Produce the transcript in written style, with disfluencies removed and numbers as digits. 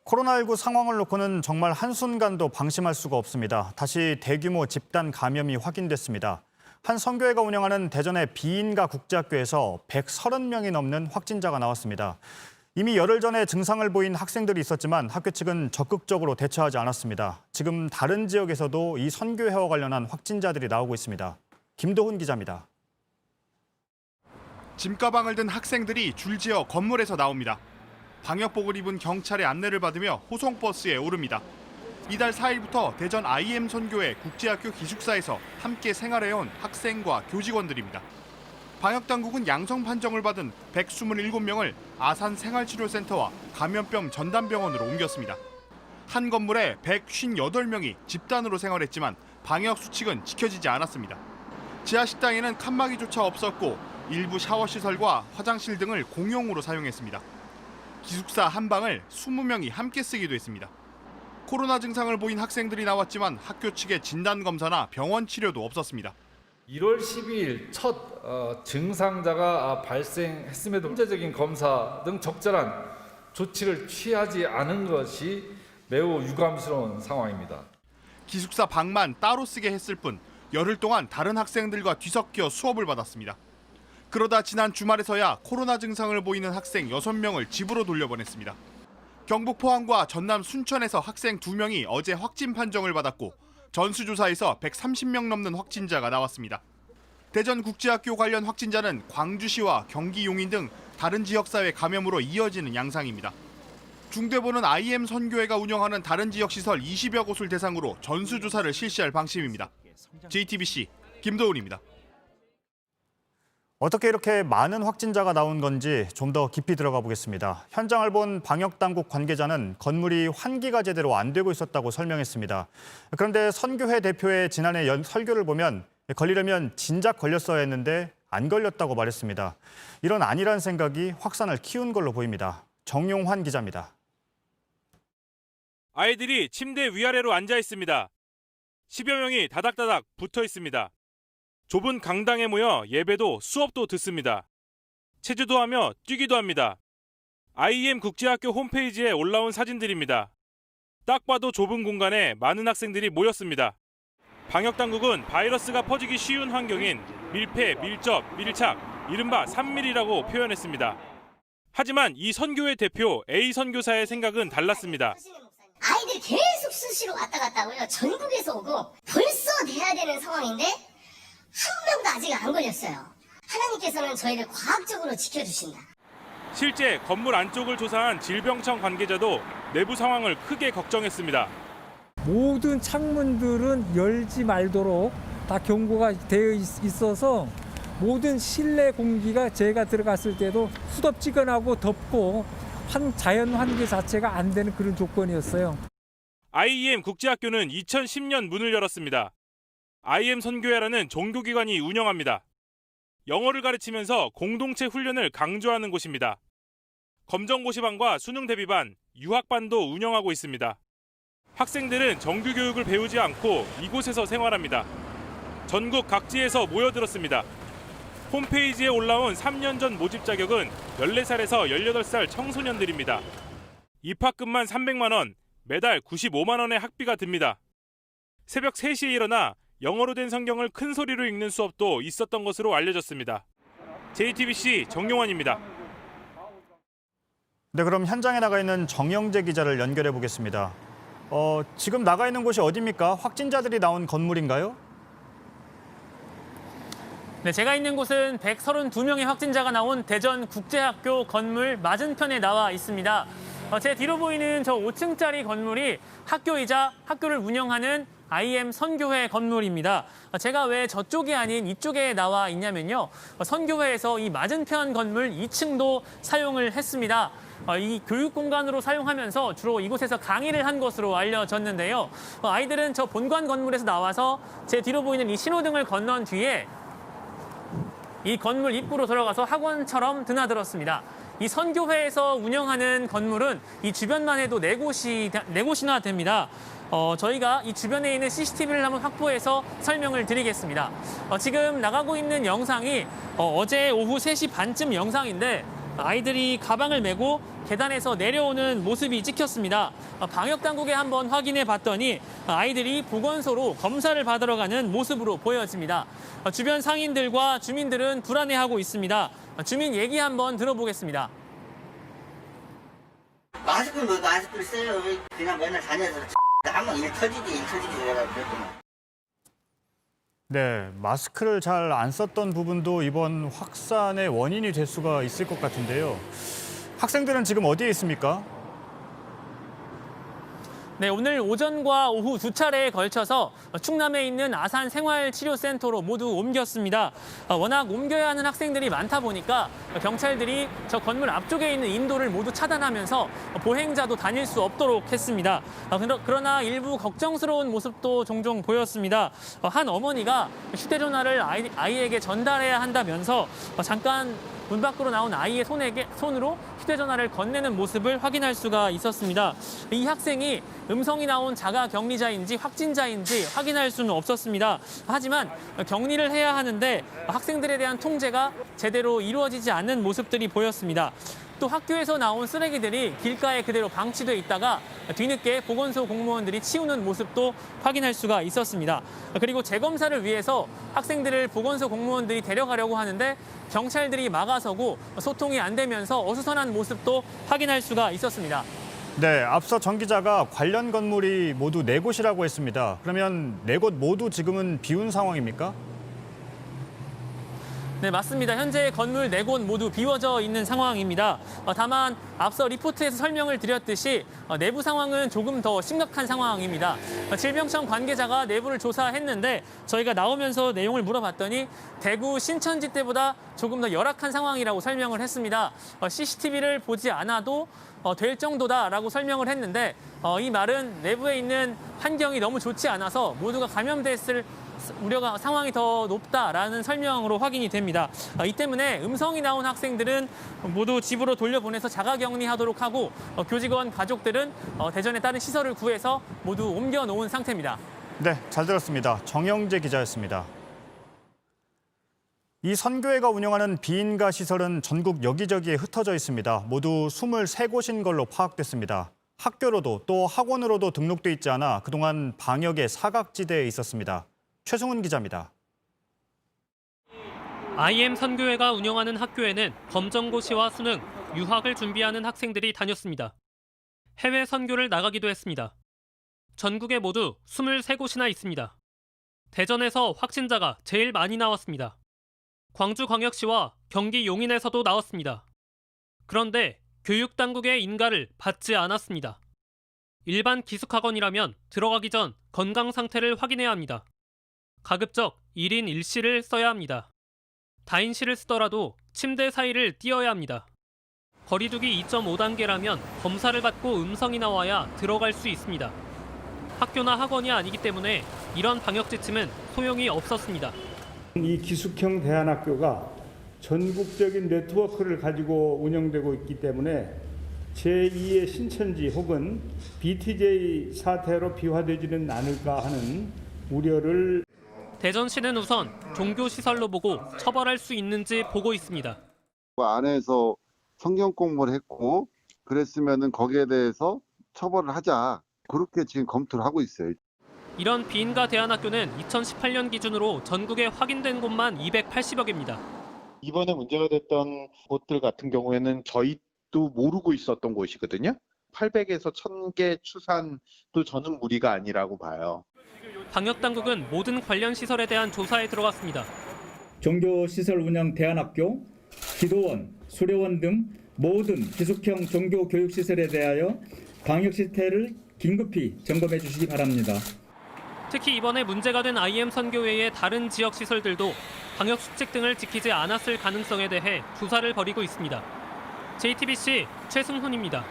코로나19 상황을 놓고는 정말 한순간도 방심할 수가 없습니다. 다시 대규모 집단 감염이 확인됐습니다. 한 선교회가 운영하는 대전의 비인가 국제학교에서 130명이 넘는 확진자가 나왔습니다. 이미 열흘 전에 증상을 보인 학생들이 있었지만 학교 측은 적극적으로 대처하지 않았습니다. 지금 다른 지역에서도 이 선교회와 관련한 확진자들이 나오고 있습니다. 김도훈 기자입니다. 짐가방을 든 학생들이 줄지어 건물에서 나옵니다. 방역복을 입은 경찰의 안내를 받으며 호송버스에 오릅니다. 이달 4일부터 대전 IM 선교회 국제학교 기숙사에서 함께 생활해온 학생과 교직원들입니다. 방역당국은 양성 판정을 받은 127명을 아산생활치료센터와 감염병 전담병원으로 옮겼습니다. 한 건물에 158명이 집단으로 생활했지만 방역 수칙은 지켜지지 않았습니다. 지하식당에는 칸막이조차 없었고 일부 샤워시설과 화장실 등을 공용으로 사용했습니다. 기숙사 한 방을 20명이 함께 쓰기도 했습니다. 코로나 증상을 보인 학생들이 나왔지만 학교 측의 진단검사나 병원 치료도 없었습니다. 1월 12일 첫 증상자가 발생했음에도 문제적인 검사 등 적절한 조치를 취하지 않은 것이 매우 유감스러운 상황입니다. 기숙사 방만 따로 쓰게 했을 뿐 열흘 동안 다른 학생들과 뒤섞여 수업을 받았습니다. 그러다 지난 주말에서야 코로나 증상을 보이는 학생 6명을 집으로 돌려보냈습니다. 경북 포항과 전남 순천에서 학생 2명이 어제 확진 판정을 받았고 전수조사에서 130명 넘는 확진자가 나왔습니다. 대전국제학교 관련 확진자는 광주시와 경기 용인 등 다른 지역사회 감염으로 이어지는 양상입니다. 중대본은 IM 선교회가 운영하는 다른 지역 시설 20여 곳을 대상으로 전수조사를 실시할 방침입니다. JTBC 김도훈입니다. 어떻게 이렇게 많은 확진자가 나온 건지 좀 더 깊이 들어가 보겠습니다. 현장을 본 방역당국 관계자는 건물이 환기가 제대로 안 되고 있었다고 설명했습니다. 그런데 선교회 대표의 지난해 설교를 보면 걸리려면 진작 걸렸어야 했는데 안 걸렸다고 말했습니다. 이런 아니란 생각이 확산을 키운 걸로 보입니다. 정용환 기자입니다. 아이들이 침대 위아래로 앉아 있습니다. 10여 명이 다닥다닥 붙어 있습니다. 좁은 강당에 모여 예배도 수업도 듣습니다. 체조도 하며 뛰기도 합니다. IM 국제학교 홈페이지에 올라온 사진들입니다. 딱 봐도 좁은 공간에 많은 학생들이 모였습니다. 방역당국은 바이러스가 퍼지기 쉬운 환경인 밀폐, 밀접, 밀착, 이른바 3밀이라고 표현했습니다. 하지만 이 선교회 대표 A 선교사의 생각은 달랐습니다. 아이들 계속 수시로 왔다 갔다 하고요. 전국에서 오고 벌써 돼야 되는 상황인데 한 명도 아직 안 걸렸어요. 하나님께서는 저희를 과학적으로 지켜주신다. 실제 건물 안쪽을 조사한 질병청 관계자도 내부 상황을 크게 걱정했습니다. 모든 창문들은 열지 말도록 다 경고가 되어 있어서 모든 실내 공기가 제가 들어갔을 때도 후덥지근하고 덥고 자연 환기 자체가 안 되는 그런 조건이었어요. IM 국제학교는 2010년 문을 열었습니다. IM 선교회라는 종교기관이 운영합니다. 영어를 가르치면서 공동체 훈련을 강조하는 곳입니다. 검정고시반과 수능 대비반, 유학반도 운영하고 있습니다. 학생들은 정규교육을 배우지 않고 이곳에서 생활합니다. 전국 각지에서 모여들었습니다. 홈페이지에 올라온 3년 전 모집 자격은 14살에서 18살 청소년들입니다. 입학금만 300만 원, 매달 95만 원의 학비가 듭니다. 새벽 3시에 일어나 영어로 된 성경을 큰 소리로 읽는 수업도 있었던 것으로 알려졌습니다. JTBC 정용환입니다. 네, 그럼 현장에 나가 있는 정영재 기자를 연결해 보겠습니다. 지금 나가 있는 곳이 어디입니까? 확진자들이 나온 건물인가요? 네, 제가 있는 곳은 132명의 확진자가 나온 대전국제학교 건물 맞은편에 나와 있습니다. 제 뒤로 보이는 저 5층짜리 건물이 학교이자 학교를 운영하는 IM 선교회 건물입니다. 제가 왜 저쪽이 아닌 이쪽에 나와 있냐면요. 선교회에서 이 맞은편 건물 2층도 사용을 했습니다. 이 교육 공간으로 사용하면서 주로 이곳에서 강의를 한 것으로 알려졌는데요. 아이들은 저 본관 건물에서 나와서 제 뒤로 보이는 이 신호등을 건넌 뒤에 이 건물 입구로 들어가서 학원처럼 드나들었습니다. 이 선교회에서 운영하는 건물은 이 주변만 해도 4곳이나 됩니다. 저희가 이 주변에 있는 CCTV를 한번 확보해서 설명을 드리겠습니다. 지금 나가고 있는 영상이 어제 오후 3시 반쯤 영상인데 아이들이 가방을 메고 계단에서 내려오는 모습이 찍혔습니다. 방역 당국에 한번 확인해 봤더니 아이들이 보건소로 검사를 받으러 가는 모습으로 보여집니다. 주변 상인들과 주민들은 불안해하고 있습니다. 주민 얘기 한번 들어보겠습니다. 마스크를 써요. 그냥 맨날 다녀서 한번 일 터지지 내가 그랬구만. 네, 마스크를 잘 안 썼던 부분도 이번 확산의 원인이 될 수가 있을 것 같은데요. 학생들은 지금 어디에 있습니까? 네, 오늘 오전과 오후 두 차례에 걸쳐서 충남에 있는 아산생활치료센터로 모두 옮겼습니다. 워낙 옮겨야 하는 학생들이 많다 보니까 경찰들이 저 건물 앞쪽에 있는 인도를 모두 차단하면서 보행자도 다닐 수 없도록 했습니다. 그러나 일부 걱정스러운 모습도 종종 보였습니다. 한 어머니가 휴대전화를 아이에게 전달해야 한다면서 잠깐 문 밖으로 나온 아이의 손으로 휴대전화를 건네는 모습을 확인할 수가 있었습니다. 이 학생이 음성이 나온 자가 격리자인지 확진자인지 확인할 수는 없었습니다. 하지만 격리를 해야 하는데 학생들에 대한 통제가 제대로 이루어지지 않는 모습들이 보였습니다. 또 학교에서 나온 쓰레기들이 길가에 그대로 방치돼 있다가 뒤늦게 보건소 공무원들이 치우는 모습도 확인할 수가 있었습니다. 그리고 재검사를 위해서 학생들을 보건소 공무원들이 데려가려고 하는데 경찰들이 막아서고 소통이 안 되면서 어수선한 모습도 확인할 수가 있었습니다. 네, 앞서 정 기자가 관련 건물이 모두 4곳이라고 했습니다. 그러면 4곳 모두 지금은 비운 상황입니까? 네, 맞습니다. 현재 건물 4곳 모두 비워져 있는 상황입니다. 다만 앞서 리포트에서 설명을 드렸듯이 내부 상황은 조금 더 심각한 상황입니다. 질병청 관계자가 내부를 조사했는데 저희가 나오면서 내용을 물어봤더니 대구 신천지 때보다 조금 더 열악한 상황이라고 설명을 했습니다. CCTV를 보지 않아도 될 정도다라고 설명을 했는데 이 말은 내부에 있는 환경이 너무 좋지 않아서 모두가 감염됐을 우려가 상황이 더 높다라는 설명으로 확인이 됩니다. 이 때문에 음성이 나온 학생들은 모두 집으로 돌려보내서 자가격리하도록 하고 교직원 가족들은 대전에 다른 시설을 구해서 모두 옮겨놓은 상태입니다. 네, 잘 들었습니다. 정영재 기자였습니다. 이 선교회가 운영하는 비인가 시설은 전국 여기저기에 흩어져 있습니다. 모두 23곳인 걸로 파악됐습니다. 학교로도 또 학원으로도 등록돼 있지 않아 그동안 방역의 사각지대에 있었습니다. 최승훈 기자입니다. IM 선교회가 운영하는 학교에는 검정고시와 수능, 유학을 준비하는 학생들이 다녔습니다. 해외 선교를 나가기도 했습니다. 전국에 모두 23곳이나 있습니다. 대전에서 확진자가 제일 많이 나왔습니다. 광주광역시와 경기 용인에서도 나왔습니다. 그런데 교육당국의 인가를 받지 않았습니다. 일반 기숙학원이라면 들어가기 전 건강 상태를 확인해야 합니다. 가급적 1인 1실을 써야 합니다. 다인실을 쓰더라도 침대 사이를 띄어야 합니다. 거리두기 2.5단계라면 검사를 받고 음성이 나와야 들어갈 수 있습니다. 학교나 학원이 아니기 때문에 이런 방역 지침은 소용이 없었습니다. 이 기숙형 대안학교가 전국적인 네트워크를 가지고 운영되고 있기 때문에 제2의 신천지 혹은 BTJ 사태로 비화되지는 않을까 하는 우려를 대전시는 우선 종교시설로 보고 처벌할 수 있는지 보고 있습니다. 안에서 성경 공부를 했고 그랬으면은 거기에 대해서 처벌을 하자. 그렇게 지금 검토를 하고 있어요. 이런 비인가 대안학교는 2018년 기준으로 전국에 확인된 곳만 280여 개입니다. 이번에 문제가 됐던 곳들 같은 경우에는 저희도 모르고 있었던 곳이거든요. 800에서 1000개 추산도 저는 무리가 아니라고 봐요. 방역당국은 모든 관련 시설에 대한 조사에 들어갔습니다. 종교시설 운영 대안학교, 기도원, 수료원 등 모든 기숙형 종교교육시설에 대하여 방역 실태를 긴급히 점검해 주시기 바랍니다. 특히 이번에 문제가 된 IM 선교회의 다른 지역 시설들도 방역 수칙 등을 지키지 않았을 가능성에 대해 조사를 벌이고 있습니다. JTBC 최승훈입니다.